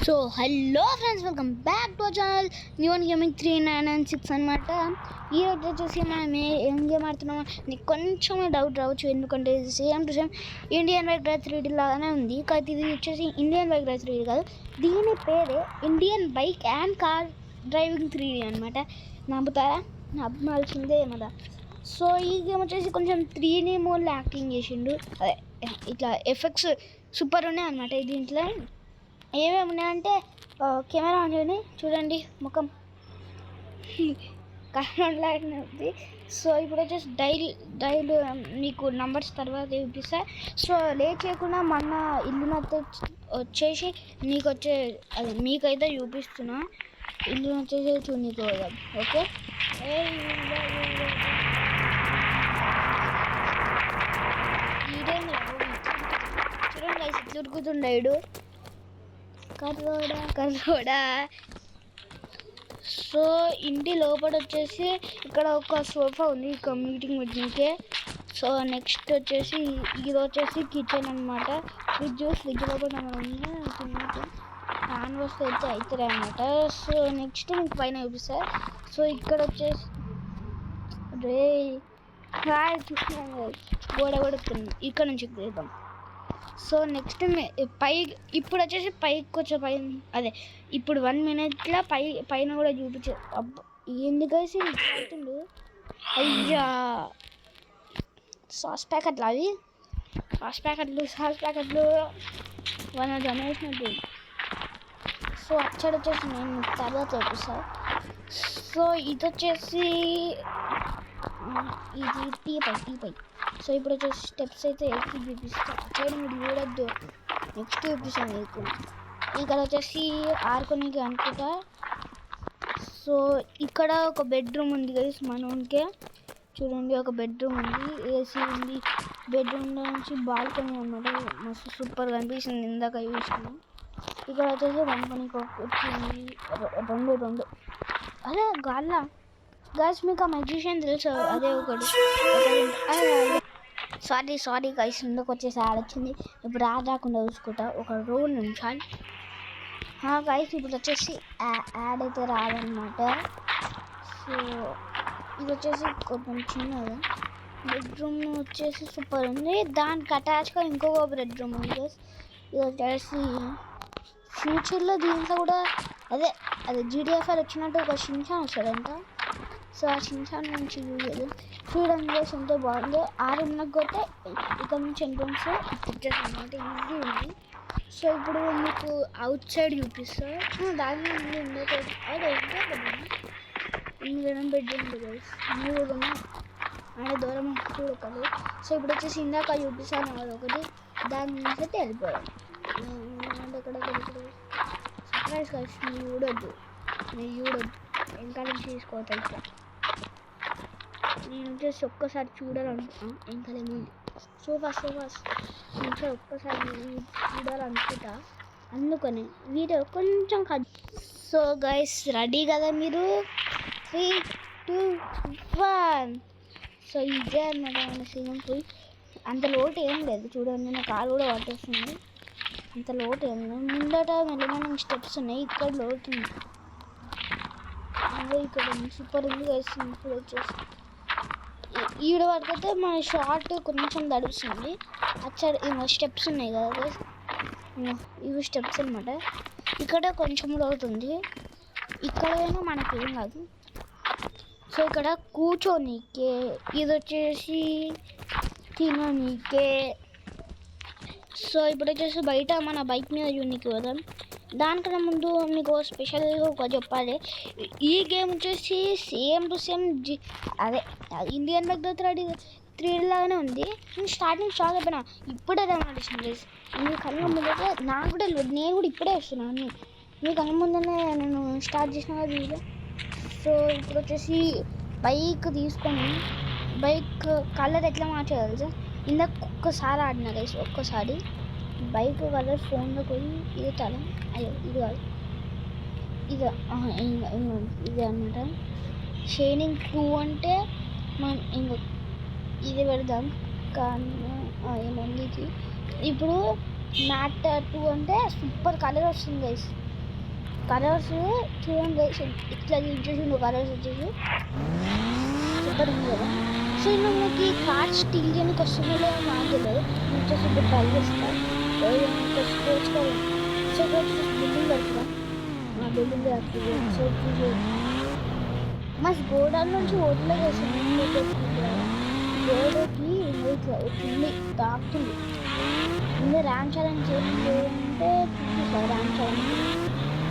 So hello friends, welcome back to our channel new one gaming 3996 అనమాట. ఈరోజు వచ్చేసి మనం ఏం గేమ్ ఆడుతున్నామో నీకు కొంచెం డౌట్ రావచ్చు, ఎందుకంటే same to same Indian bike drive 3D లాగానే ఉంది. కాకపోతే ఇది వచ్చేసి ఇండియన్ బైక్ డ్రైవ్ 3D కాదు, దీని పేరే Indian bike and car driving 3D అనమాట. నమ్ముతారా? నమ్మాల్సిందే కదా. సో ఈ గేమ్ వచ్చేసి కొంచెం 3D మోడ్లో యాక్టింగ్ చేసిండు. అదే ఇట్లా ఎఫెక్ట్స్ సూపర్ ఉన్నాయి అనమాట. దీంట్లో ఏమేమి ఉన్నాయంటే కెమెరా ఆన్ చేయండి, చూడండి ముఖం కరెంట్లాగానే ఉంది. సో ఇప్పుడు వచ్చేసి డైల్ మీకు నంబర్స్ తర్వాత చూపిస్తా. సో లేట్ చేయకుండా మన ఇల్లునైతే వచ్చేసి నీకు వచ్చే అది మీకైతే చూపిస్తున్నా. ఇల్లు వచ్చేసి చూడనీకి పోదాం. ఓకే, చూడండి ఇట్లా ఉరుకుతుండేడు కర్రోడా. సో ఇంటి లోపల వచ్చేసి ఇక్కడ ఒక సోఫా ఉంది, ఇక మీటింగ్ పెట్టింకే. సో నెక్స్ట్ వచ్చేసి ఇది వచ్చేసి కిచెన్ అనమాట. ఫ్రిడ్జ్ లోపల ఫ్యాన్ వస్తే అయితే అవుతుంది అనమాట. సో నెక్స్ట్ మీకు పైన చూపిస్తా. సో ఇక్కడ వచ్చేసి రే చూస్తున్నాను గోడ కొడుతుంది, ఇక్కడ నుంచి తీద్దాం. సో నెక్స్ట్ ఇప్పుడు వచ్చేసి పైకి వచ్చే అదే ఇప్పుడు 1 minute పైన కూడా చూపించే. అబ్బా ఎందుకేసి అవుతుండు. అయ్యా సాస్ ప్యాకెట్లు సాస్ ప్యాకెట్లు మన జమేసినట్టు. సో అక్కడ వచ్చేసి నేను తర్వాత చూపిస్తా. సో ఇది వచ్చేసి ఇది టీ పై. సో ఇప్పుడు వచ్చేసి స్టెప్స్ అయితే ఎక్కి చూపిస్తా. అక్కడ మీరు చూడొద్దు, నెక్స్ట్ చూపిస్తాను మీకు. ఇక్కడ వచ్చేసి ఆడుకోనికి అనుకుంటా. సో ఇక్కడ ఒక బెడ్రూమ్ ఉంది కదా మనోనికే. చూడండి ఒక బెడ్రూమ్ ఉంది, ఏసీ ఉంది. బెడ్రూమ్ నుంచి బాల్కనీ అనమాట, మస్తు సూపర్గా అనిపిస్తుంది. ఇందాక చూసాను. ఇక్కడ వచ్చేసి వండుకోనికి వచ్చింది రెండు అదే గాల్లా గైస్. మీకు ఆ మ్యాజిషియన్ తెలుసు, అదే ఒకటి. సారీ గైస్, ఇందుకు వచ్చేసి యాడ్ వచ్చింది. ఇప్పుడు రాకుండా చూసుకుంటా ఒక 2 నిమిషాలు. గైస్ ఇప్పుడు వచ్చేసి యాడ్ అయితే రాదనమాట. సో ఇది వచ్చేసి కొంచెం చిన్నగా బెడ్రూమ్ వచ్చేసి సూపర్ ఉంది. దానికి అటాచ్గా ఇంకొక బెడ్రూమ్ ఉంది గైస్. ఇది వచ్చేసి ఫ్యూచర్లో దీంట్లో కూడా అదే GTFR వచ్చినట్టు ఒక షిన్చాన్ వస్తాడంట. సో ఆ షిన్చాన్ నుంచి చూడండి గైస్ ఎంతో బాగుంది. 6 కొట్టే ఇక్కడ నుంచి ఎంట్రన్స్ వచ్చేసి అనమాట, ఈజీ ఉంది. సో ఇప్పుడు మీకు అవుట్ సైడ్ చూపిస్తా. దాని బెడ్రూమ్ గైస్, 3 ఆడ దూరం చూడకదు. సో ఇప్పుడు వచ్చేసి ఇందాక చూపిస్తాను కదా ఒకటి, దాని నుంచి అయితే వెళ్ళిపోయాం. సర్ప్రైజ్ గైస్, మీరు చూడొద్దు ఇంకా నుంచి తీసుకోవద్దు. ఇట్లా నేను వచ్చేసి ఒక్కసారి చూడాలనుకుంటా. ఇంకా ఏముంది సోఫాస్ ఇంకా ఒక్కసారి చూడాలనుకుంటా, అందుకని వీడియో కొంచెం సో గైస్ రెడీ కదా మీరు? 3, 2, 1. సో ఇదే అన్నమాట మన స్విమ్మింగ్ పూల్. అంత లోటు ఏం లేదు, చూడండి నా కారు కూడా పట్టేస్తుంది. అంత లోటు ఏం లేదు. ముందట మెల్లమైన స్టెప్స్ ఉన్నాయి, ఇక్కడ లోతుంది. ఇక్కడ సూపర్ ఉంది గైస్. ఇప్పుడు వచ్చేసి ఈడ వరకు అయితే మన షార్ట్ కొంచెం తడుస్తుంది. అచ్చా స్టెప్స్ ఉన్నాయి కదా గైస్, ఇవి స్టెప్స్ అనమాట. ఇక్కడ కొంచెం అవుతుంది, ఇక్కడైనా మనకేం కాదు. సో ఇక్కడ కూర్చోనీకే, ఇది వచ్చేసి తిననీకే. సో ఇప్పుడు వచ్చేసి బయట మన బైక్ మీద చూడనీకి పోదాం. దానికన్నా ముందు మీకు స్పెషల్గా ఒక చెప్పాలి. ఈ గేమ్ వచ్చేసి సేమ్ టు సేమ్ అదే ఇండియన్ బైక్ 3D లాగానే ఉంది. నేను స్టార్టింగ్ షాక్ అయిపోయినా, ఇప్పుడే రెమోడేషన్ ప్లీజ్. మీ కళ్ళ ముందైతే నాకు కూడా నేను కూడా ఇప్పుడే వస్తున్నాను. మీ కళ్ళ ముందనే నేను స్టార్ట్ చేసిన కదా వీడియో. సో ఇప్పుడు వచ్చేసి బైక్ తీసుకొని బైక్ కలర్ ఎట్లా మార్చేయాలి సార్, ఇందాక ఒక్కసారి ఆడినా గైస్. ఒక్కసారి బైక్ కలర్ ఫోన్లో పోయి ఇది తల అయ్యో ఇది కాదు, ఇది అనమాట. షైనింగ్ 2 అంటే మనం ఇంకో ఇది పెడదాం. కానీ ఏమంది ఇప్పుడు మ్యాట్ 2 అంటే సూపర్ కలర్ వస్తుంది గైస్. కలర్స్ చూడండి ఇట్లా చూసి కలర్స్ వచ్చేసి సూపర్ ఉంది కదా. సో ఇలా మనకి కార్డ్ స్టీల్ చేయడానికి వస్తుందో లేదో నాకు తెలియదు. నేను వచ్చేసి ఇప్పుడు ట్రై చేస్తాను. స్పోర్ట్స్ కార్ సో బిల్డింగ్ కడుతున్నాం. మా బిల్డింగ్ కడుతుంది. సో మా గోడల నుంచి ఓట్లో వేసాను. గోడకి ఇట్లా ఉంది తాకుతుంది. ముందు ర్యామ్ ఛాలెంజ్ చేయండి అంటే చూపిస్తారు. ర్యామ్ ఛాలెంజ్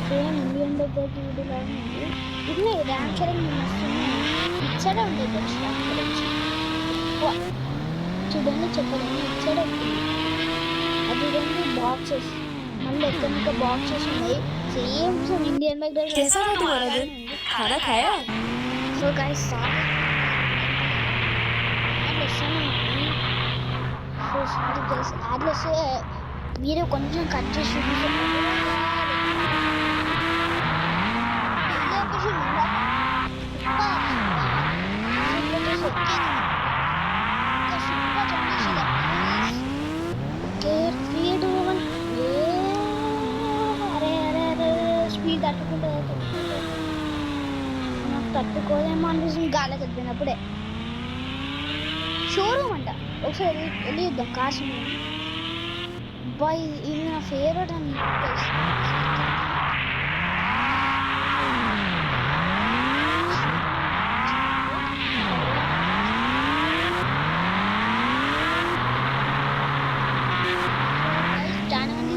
సేమ్ ఇండియన్ దగ్గర వీడియోలా ఉంది. ఇది ర్యామ్ ఛాలెంజ్ వస్తుంది. ఇచ్చడే ఉండేది ర్యామ్ ఛాలెంజ్ చూడండి చెప్పండి. ఇచ్చడే ఉంటుంది. అది రెండు బాక్సెస్ మళ్ళీ ఎక్కడ బాక్సెస్ ఉన్నాయి. సేమ్ ఇండియన్ దగ్గర. సో గైస్ యాడ్లు వస్తే మీరు కొంచెం కట్ చేసి చూపిస్తారు. స్పీడ్ తట్టుకోలేమో అనిపిస్తుంది గాలి తగ్గినప్పుడే. షోరూమ్ అంట ఒకసారి వెళ్ళి ఇద్దాం. కాసు బాయ్ ఇది నా ఫేవరెట్ అని చాలా మంది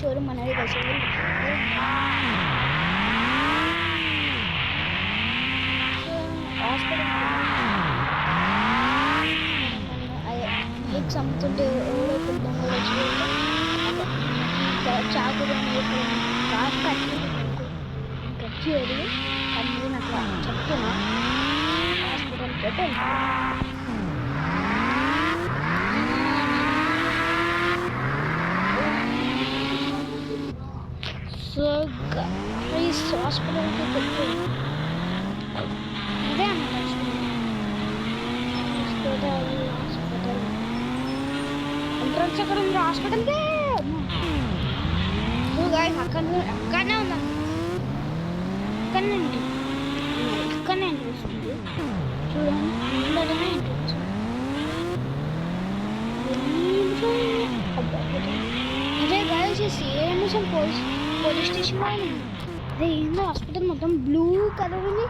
షోరూమ్ అనేది కలిసి ఎగ్స్ అమ్ముతుంటే ఎవరో దొంగ వచ్చి చాకు కాసు కట్టి వెళ్ళి అన్నీ అట్లా చెప్తున్నా హాస్పిటల్ పెట్టి సో హాస్పిటల్కి పెట్టి ఇదే అన్నమాట హాస్పిటల్ ఎంట్రన్స్ ఎక్కడ ఉంది హాస్పిటల్కి. అక్కడనే ఉందా ఇక్కడనే ఎంట్రన్స్ ఉంది చూడండి. ముందటనే ఎంట్రన్స్ అదే గాయస్ సేమ్ పోలీస్ స్టేషన్లో ఉంది. అదే ఏందో హాస్పిటల్ మొత్తం బ్లూ కలర్ ఉంది.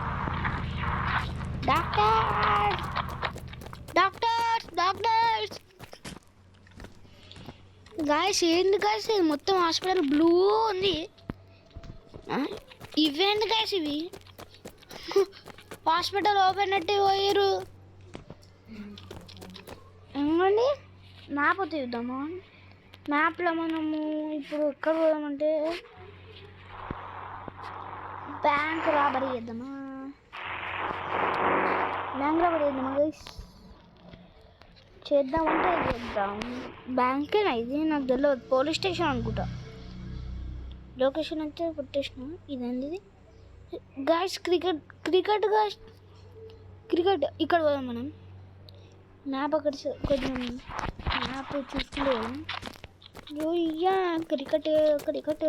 డాక్టర్స్ గాయస్ ఏంది గాయస్ ఇది మొత్తం హాస్పిటల్ బ్లూ ఉంది. ఇవేంటి గాయస్ ఇవి హాస్పిటల్ ఓపెన్ అట్టి పోయారు. ఏమండి మ్యాప్ తీద్దామా? మ్యాప్లో మనము ఇప్పుడు ఎక్కడ పోదామంటే బ్యాంక్ రాబరీ చేద్దామా? బ్యాంక్ రాబరీ చేద్దామా గైస్? చేద్దామంటే చేద్దాం. బ్యాంకేనా ఇది నాకు తెలియదు. పోలీస్ స్టేషన్ అనుకుంటా. లొకేషన్ అయితే కొట్టేసిన. ఇదండి ఇది గాయస్ క్రికెట్ గాయస్ క్రికెట్ ఇక్కడ పోదాం మనం. మ్యాప్ అక్కడ కొంచెం మ్యాప్ చూసుకుంటే క్రికెట్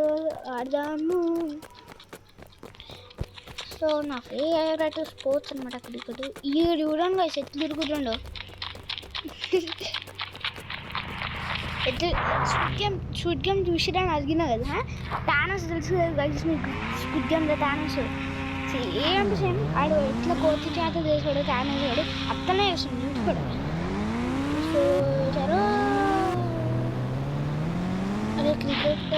ఆడదాము. సో నా ఫేవరెట్ స్పోర్ట్స్ అనమాట క్రికెట్. ఈ చూడండి గాయస్ ఎట్లు తిరుగుతుండో. ఎట్లా స్క్విడ్ గేమ్ చూసిరా అని అడిగినా కదా. థానోస్ తెలుసు కదా గైస్ మీకు. స్క్విడ్ గేమ్లో థానోస్ సేమ్ ఆడు ఎట్లా కోతి చేత చేసాడు థానోస్ వాడు అత్తనే చేస్తుంది చూసుకోడు. సో చలో అదే క్రికెట్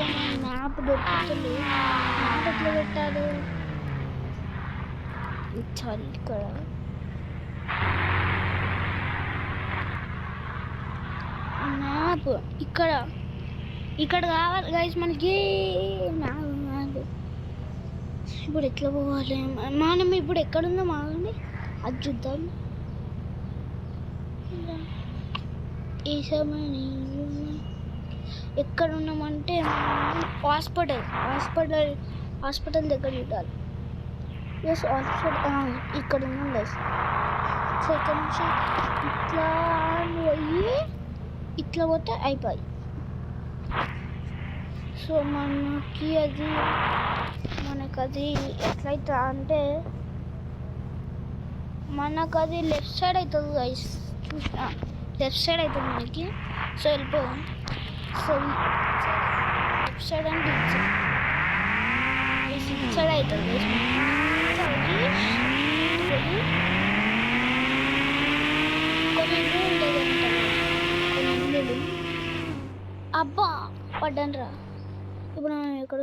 మ్యాప్ దొరుకుతుంది. మ్యాప్ ఎట్లా పెట్టాలి? సారీ ఇక్కడ మ్యాప్ ఇక్కడ కావాలి గైస్ మనకి మ్యాప్. ఇప్పుడు ఎట్లా పోవాలి? మనం ఇప్పుడు ఎక్కడుందో మాగండి అది చూద్దాం. ఈ సమయం ఎక్కడ ఉన్నామంటే హాస్పిటల్ దగ్గర చూడాలి. ఎస్ హాస్పిటల్ ఇక్కడ ఉన్నాం గైస్. సో ఇక్కడ నుంచి ఇట్లా పోయి ఇట్లా పోతే అయిపోయి సో మనకి అది ఎట్లయితే అంటే మనకు అది లెఫ్ట్ సైడ్ అవుతుంది గైస్. చూసిన లెఫ్ట్ సైడ్ అవుతుంది మనకి. సో వెళ్ళిపోదాం. సో లెఫ్ట్ సైడ్ అంటే ఇటు సైడ్ అవుతుంది గైస్. కొన్ని ఇల్లు అబ్బా పడ్డాను రా. ఇప్పుడు ఎక్కడ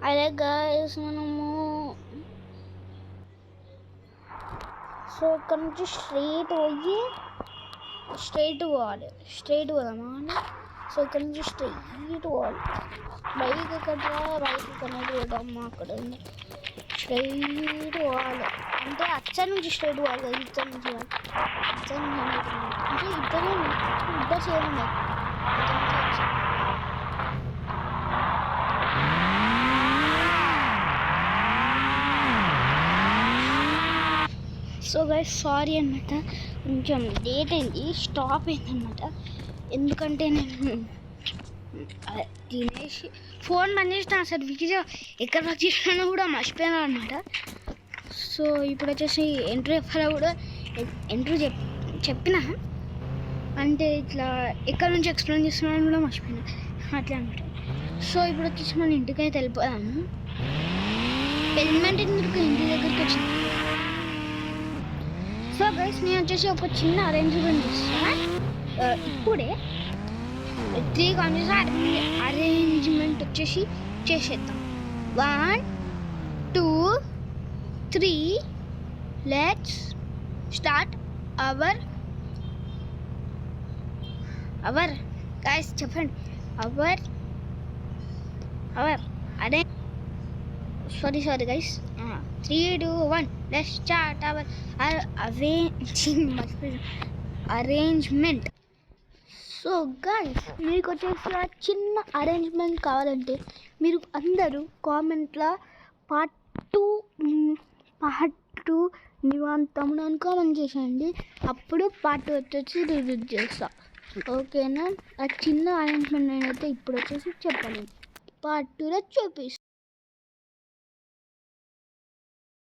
అదే గాయస్ మనము సో ఇక్కడ నుంచి స్ట్రైట్ పోవాలి. స్ట్రైట్ పోదామా అని. సో ఇక్కడ నుంచి స్ట్రైట్ పోవాలి. బైక్ ఇక్కడ పోదామా అక్కడ ఉంది. స్ట్రైట్ పోవాలి అంటే అచ్చ నుంచి స్ట్రైట్ పోవాలి. ఇచ్చ నుంచి అంటే ఇద్దరు చేయండి. సో గైస్ సారీ అన్నమాట, కొంచెం లేట్ అయింది, స్టాప్ అయిందన్నమాట. ఎందుకంటే నేను తినేసి ఫోన్ బంద్ చేసిన అసలు వీడియో ఎక్కడ వర్క్ చేసినా కూడా మర్చిపోయాను అనమాట. సో ఇప్పుడు వచ్చేసి ఎంట్రీ కూడా చెప్పిన అంటే ఇట్లా ఎక్కడ నుంచి ఎక్స్ప్లెయిన్ చేస్తున్నాను కూడా మర్చిపోయినా అట్లా అనమాట. సో ఇప్పుడు వచ్చేసి మన ఇంటికైతే వెళ్ళిపోదాము. పెళ్ళిమెంట్ ఇంటి దగ్గరికి వచ్చింది. సో గైస్ నేను వచ్చేసి ఒక చిన్న అరేంజ్మెంట్ చేస్తాను ఇప్పుడే. 3 కాన్సెస్ అరేంజ్మెంట్ వచ్చేసి చేసేద్దాం. 1 2 3 లెట్స్ స్టార్ట్ అవర్ గైస్ చెప్పండి. అవర్ అరే sorry guys. 3 2 1 let's start our arrangement. So guys మీకు వచ్చేసి చిన్న అరేంజ్మెంట్ కావాలంటే మీరు అందరూ కామెంట్లో పార్ట్ 2 నివాంతమును అని కామెంట్ చేసేయండి. అప్పుడు పార్ట్ 2 వచ్చేసి రిలీజ్ చేస్తా. ఓకేనా? ఆ చిన్న అరేంజ్మెంట్ నేనైతే ఇప్పుడు వచ్చేసి చెప్పాను, పార్ట్ 2లో చూపిస్తాను.